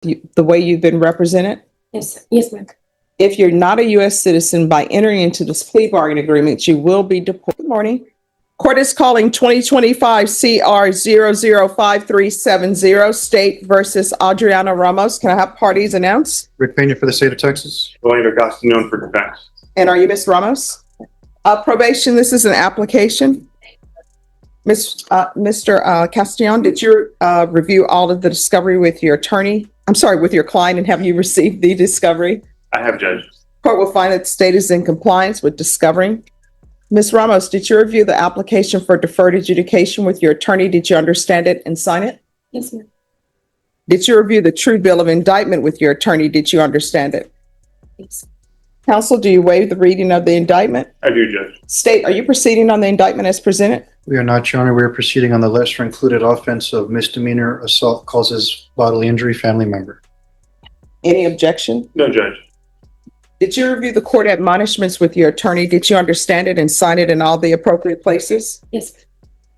the way you've been represented? Yes, ma'am. If you're not a U.S. citizen, by entering into this plea bargain agreement, you will be deported. Good morning. Court is calling 2025 CR 005370, State versus Adriana Ramos. Can I have parties announced? Rick Pena for the state of Texas. Orlando Castanon for defense. And are you Ms. Ramos? Probation, this is an application. Mr. Castellon, did you review all of the discovery with your attorney? I'm sorry, with your client, and have you received the discovery? I have, Judge. Court will find that the state is in compliance with discovering. Ms. Ramos, did you review the application for deferred adjudication with your attorney? Did you understand it and sign it? Yes, ma'am. Did you review the true bill of indictment with your attorney? Did you understand it? Yes. Counsel, do you waive the reading of the indictment? I do, Judge. State, are you proceeding on the indictment as presented? We are not, Your Honor. We are proceeding on the lesser included offense of misdemeanor assault causes bodily injury family member. Any objection? No, Judge. Did you review the court admonishments with your attorney? Did you understand it and sign it in all the appropriate places? Yes.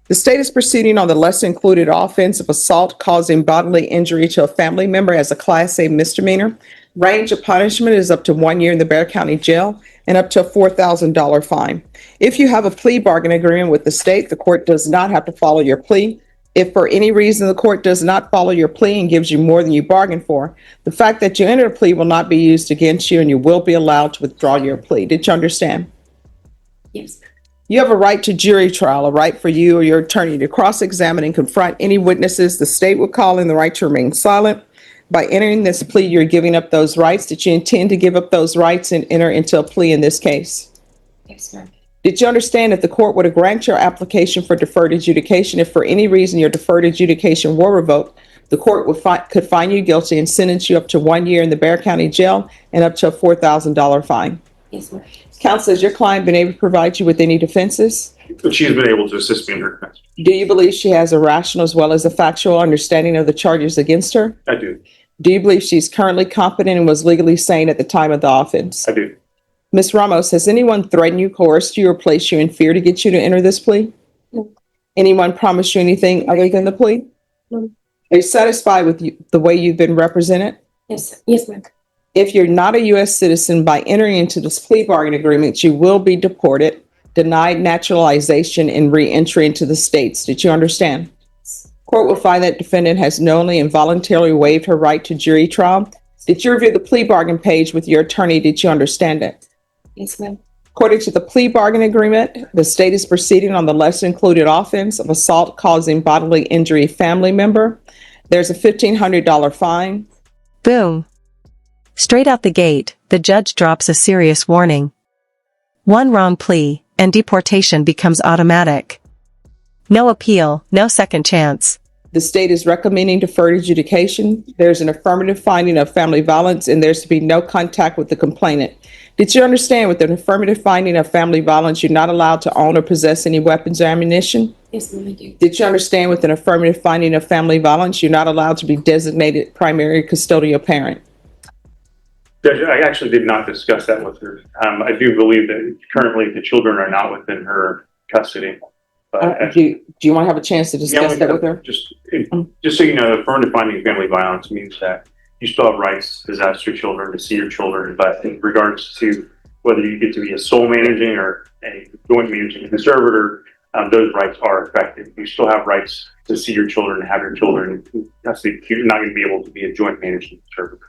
The state is proceeding on the lesser included offense of assault causing bodily injury to a family member as a Class A misdemeanor. Range of punishment is up to 1 year in the Bexar County Jail and up to a $4,000 fine. If you have a plea bargain agreement with the state, the court does not have to follow your plea. If for any reason the court does not follow your plea and gives you more than you bargained for, the fact that you entered a plea will not be used against you and you will be allowed to withdraw your plea. Did you understand? Yes. You have a right to jury trial, a right for you or your attorney to cross-examine and confront any witnesses the state will call in, the right to remain silent. By entering this plea, you're giving up those rights. Did you intend to give up those rights and enter into a plea in this case? Yes, ma'am. Did you understand that the court would grant your application for deferred adjudication if for any reason your deferred adjudication were revoked? The court could find you guilty and sentence you up to 1 year in the Bexar County Jail and up to a $4,000 fine. Yes, ma'am. Counsel, has your client been able to provide you with any defenses? She has been able to assist me in her defense. Do you believe she has a rational as well as a factual understanding of the charges against her? I do. Do you believe she's currently competent and was legally sane at the time of the offense? I do. Ms. Ramos, has anyone threatened you, coerced you, or placed you in fear to get you to enter this plea? No. Anyone promised you anything other than the plea? No. Are you satisfied with the way you've been represented? Yes. Yes, ma'am. If you're not a U.S. citizen, by entering into this plea bargain agreement, you will be deported, denied naturalization, and re-entry into the states. Did you understand? Court will find that defendant has knowingly and voluntarily waived her right to jury trial. Did you review the plea bargain page with your attorney? Did you understand it? Yes, ma'am. According to the plea bargain agreement, the state is proceeding on the lesser included offense of assault causing bodily injury family member. There's a $1,500 fine. Boom. Straight out the gate, the judge drops a serious warning. One wrong plea, and deportation becomes automatic. No appeal, no second chance. The state is recommending deferred adjudication. There's an affirmative finding of family violence, and there's to be no contact with the complainant. Did you understand with an affirmative finding of family violence, you're not allowed to own or possess any weapons or ammunition? Yes, ma'am, I do. Did you understand with an affirmative finding of family violence, you're not allowed to be designated primary custodial parent? Judge, I actually did not discuss that with her. I do believe that currently the children are not within her custody. But Do you want to have a chance to discuss that with her? Just so you know, affirmative finding of family violence means that you still have rights to possess your children, to see your children. But in regards to whether you get to be a sole managing or a joint managing conservator, those rights are affected. You still have rights to see your children and have your children in custody. You're not going to be able to be a joint managing conservator.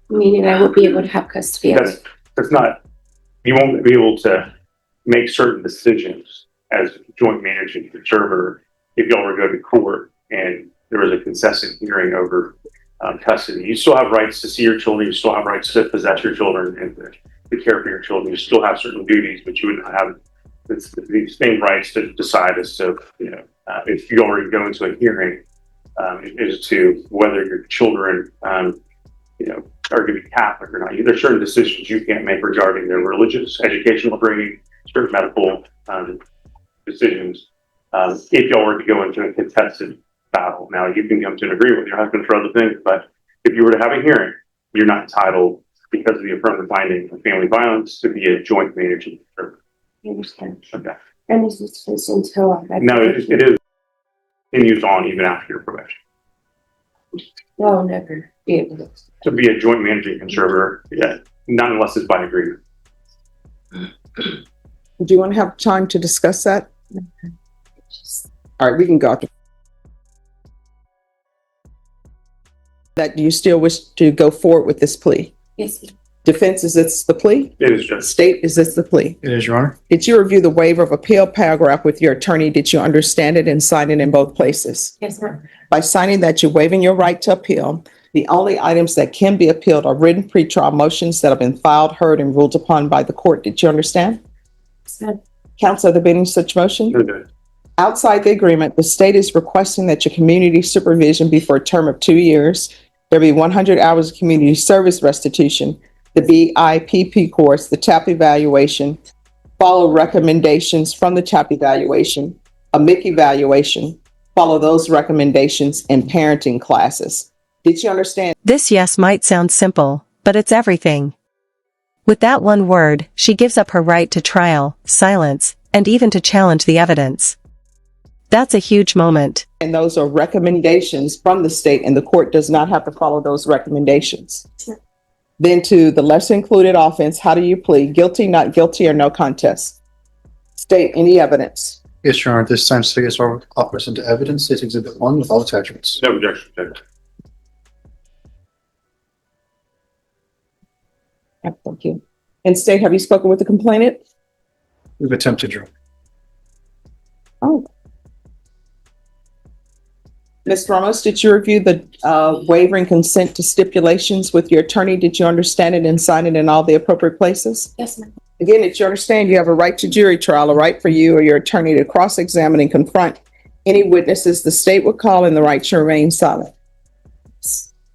Meaning I won't be able to have custody of it. That's not, you won't be able to make certain decisions as joint managing conservator if y'all were to go to court and there was a consistent hearing over custody. You still have rights to see your children. You still have rights to possess your children and to care for your children. You still have certain duties, but you would not have the same rights to decide as to, if you already go into a hearing as to whether your children, are going to be Catholic or not. There's certain decisions you can't make regarding their religious, educational upbringing, certain medical decisions. If y'all were to go into a contested battle, now you can come to an agreement with your husband for other things, but if you were to have a hearing, you're not entitled, because of the affirmative finding of family violence, to be a joint managing conservator. I understand. Okay. And is this just until I No, it is continues on even after your probation. No, never. be able to. To be a joint managing conservator, yeah, not unless it's by agreement. Do you want to have time to discuss that? All right, we can go. That you still wish to go forward with this plea? Yes, ma'am. Defense, is this the plea? It is just, State, is this the plea? It is, Your Honor. Did you review the waiver of appeal paragraph with your attorney? Did you understand it and sign it in both places? Yes, ma'am. By signing that, you're waiving your right to appeal. The only items that can be appealed are written pretrial motions that have been filed, heard, and ruled upon by the court. Did you understand? Yes, ma'am. Counsel, have there been any such motion? okay. Outside the agreement, the state is requesting that your community supervision be for a term of 2 years. There be 100 hours of community service restitution, the BIPP course, the TAP evaluation, follow recommendations from the TAP evaluation, a MIC evaluation, follow those recommendations, and parenting classes. Did you understand? This yes might sound simple, but it's everything. With that one word, she gives up her right to trial, silence, and even to challenge the evidence. That's a huge moment. And those are recommendations from the state, and the court does not have to follow those recommendations. Sure. Then to the lesser included offense, how do you plead? Guilty, not guilty, or no contest? State any evidence. Yes, Your Honor. This time, state is offers into evidence. It's Exhibit 1 with all attachments. No objection, Judge. Thank you. And state, have you spoken with the complainant? We've attempted, Your Honor. Oh. Ms. Ramos, did you review the wavering consent to stipulations with your attorney? Did you understand it and sign it in all the appropriate places? Yes, ma'am. Again, did you understand you have a right to jury trial, a right for you or your attorney to cross-examine and confront any witnesses the state would call, and the right to remain silent?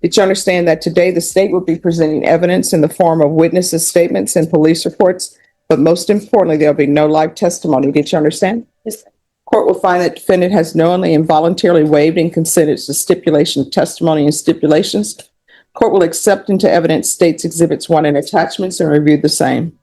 Did you understand that today the state will be presenting evidence in the form of witnesses' statements and police reports, but most importantly, there'll be no live testimony? Did you understand? Yes, ma'am. Court will find that defendant has knowingly and voluntarily waived and consented to stipulation of testimony and stipulations. Court will accept into evidence states exhibits 1 and attachments and review the same.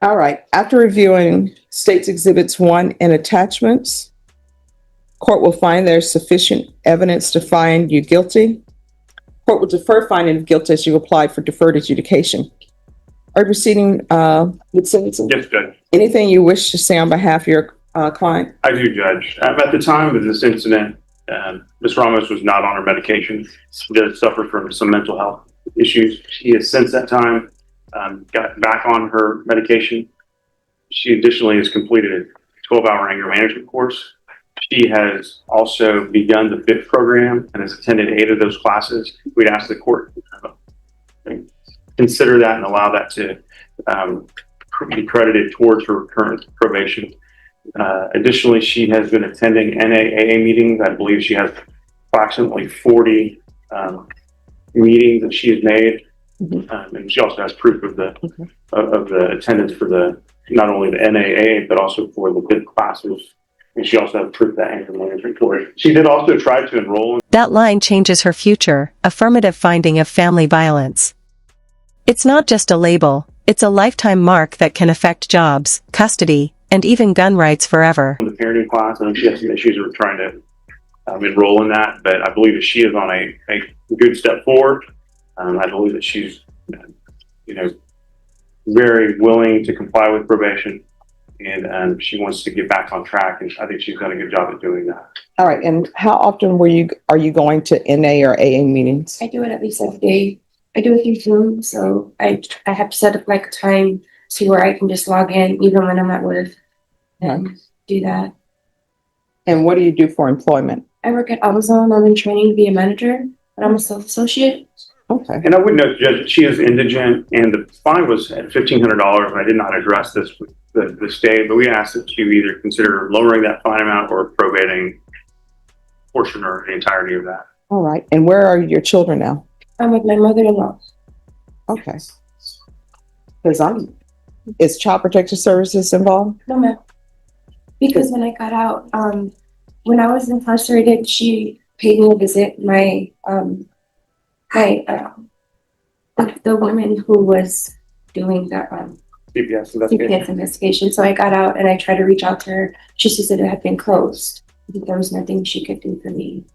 All right, after reviewing states exhibits 1 and attachments, court will find there's sufficient evidence to find you guilty. Court will defer finding of guilt as you apply for deferred adjudication. Are you proceeding with sentencing? Yes, Judge. Anything you wish to say on behalf of your client? I do, Judge. At the time of this incident, Ms. Ramos was not on her medication. She does suffer from some mental health issues. She has since that time got back on her medication. She additionally has completed a 12-hour anger management course. She has also begun the FIT program and has attended 8 of those classes. We'd ask the court to consider that and allow that to be credited towards her current probation. Additionally, she has been attending NAAA meetings. I believe she has approximately 40 meetings that she has made. Mm-hmm. And she also has proof of the attendance for not only the NAA, but also for the FIT classes. And she also has proof of that anger management course. She did also try to enroll. That line changes her future, affirmative finding of family violence. It's not just a label, it's a lifetime mark that can affect jobs, custody, and even gun rights forever. The parenting class, I know she has some issues with trying to enroll in that, but I believe that she is on a good step forward. I believe that she's, very willing to comply with probation, and she wants to get back on track, and I think she's done a good job at doing that. All right, and how often are you going to NA or AA meetings? I do it at least every day. I do it through Zoom, so I have to set up like a time to where I can just log in even when I'm at work and do that. And what do you do for employment? I work at Amazon. I'm in training to be a manager, but I'm a sales associate. Okay. And I would note, Judge, that she is indigent, and the fine was at $1,500, and I did not address this with the state, but we asked that you either consider lowering that fine amount or probating portion or the entirety of that. All right. And where are your children now? I'm with my mother-in-law. Okay. Because is Child Protective Services involved? No, ma'am. Because when I got out, when I was incarcerated, she paid me a visit. The woman who was doing the CPS investigation. CPS investigation. So I got out and I tried to reach out to her. She said it had been closed. There was nothing she could do for me.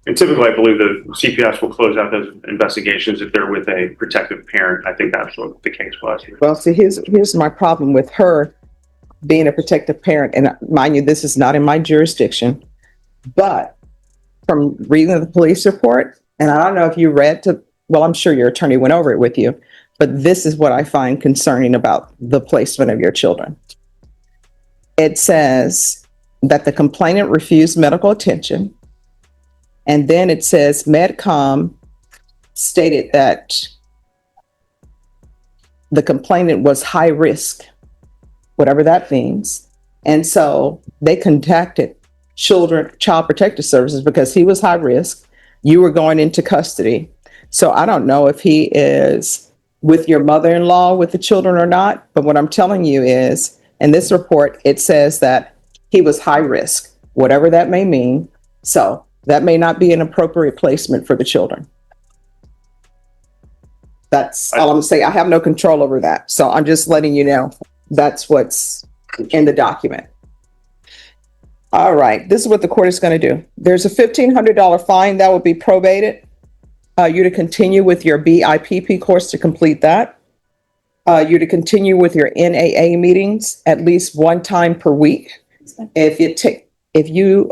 And typically, I believe the CPS will close out those investigations if they're with a protective parent. I think that's what the case was. Well, see, here's my problem with her being a protective parent. And mind you, this is not in my jurisdiction, but from reading the police report, and I don't know if you well, I'm sure your attorney went over it with you, but this is what I find concerning about the placement of your children. It says that the complainant refused medical attention. And then it says MedCom stated that the complainant was high risk, whatever that means. And so they contacted Child Protective Services because he was high risk. You were going into custody. So I don't know if he is with your mother-in-law with the children or not. But what I'm telling you is, in this report, it says that he was high risk, whatever that may mean. So that may not be an appropriate placement for the children. That's all I'm saying. I have no control over that. So I'm just letting you know that's what's in the document. All right. This is what the court is going to do. There's a $1,500 fine that will be probated. You to continue with your BIPP course to complete that. You to continue with your NAA meetings at least one time per week. If you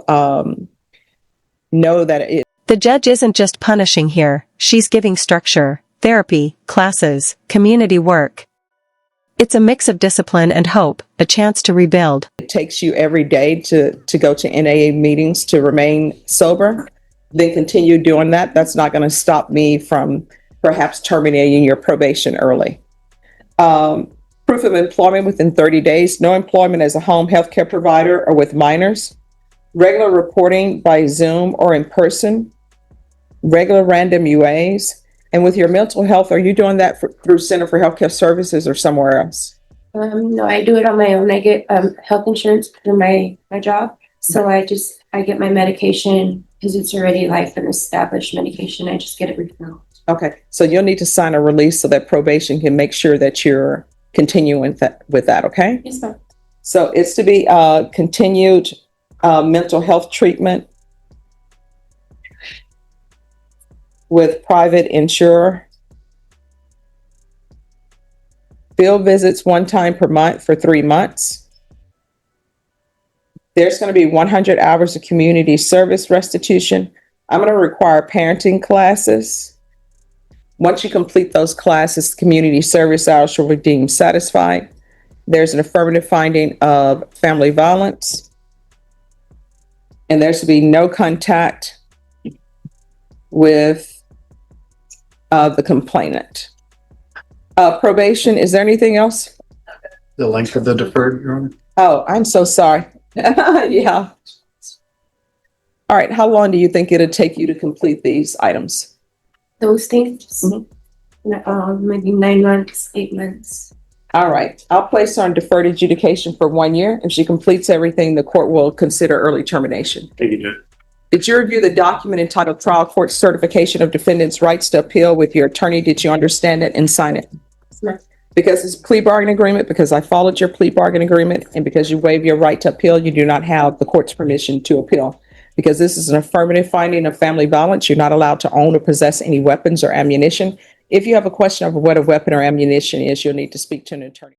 know that The judge isn't just punishing here, she's giving structure, therapy, classes, community work. It's a mix of discipline and hope, a chance to rebuild. it takes you every day to go to NAA meetings to remain sober, then continue doing that. That's not going to stop me from perhaps terminating your probation early. Proof of employment within 30 days, no employment as a home health care provider or with minors, regular reporting by Zoom or in person, regular random UAs. And with your mental health, are you doing that through Center for Healthcare Services or somewhere else? No, I do it on my own. I get health insurance through my job. So I get my medication because it's already like an established medication. I just get it refilled. Okay, so you'll need to sign a release so that probation can make sure that you're continuing with that, okay? Yes, ma'am. So it's to be continued mental health treatment with private insurer. Field visits one time per month for 3 months. There's going to be 100 hours of community service restitution. I'm going to require parenting classes. Once you complete those classes, community service hours shall be deemed satisfied. There's an affirmative finding of family violence. And there should be no contact with the complainant. Probation, is there anything else? The length of the deferred, Your Honor? Oh, I'm so sorry. Yeah. All right. How long do you think it'll take you to complete these items? Those things, maybe 9 months, 8 months. All right. I'll place her on deferred adjudication for 1 year. If she completes everything, the court will consider early termination. Thank you, Judge. Did you review the document entitled Trial Court Certification of Defendant's Rights to Appeal with your attorney? Did you understand it and sign it? Yes, ma'am. Because it's a plea bargain agreement, because I followed your plea bargain agreement, and because you waive your right to appeal, you do not have the court's permission to appeal. Because this is an affirmative finding of family violence, you're not allowed to own or possess any weapons or ammunition. If you have a question of what a weapon or ammunition is, you'll need to speak to an attorney.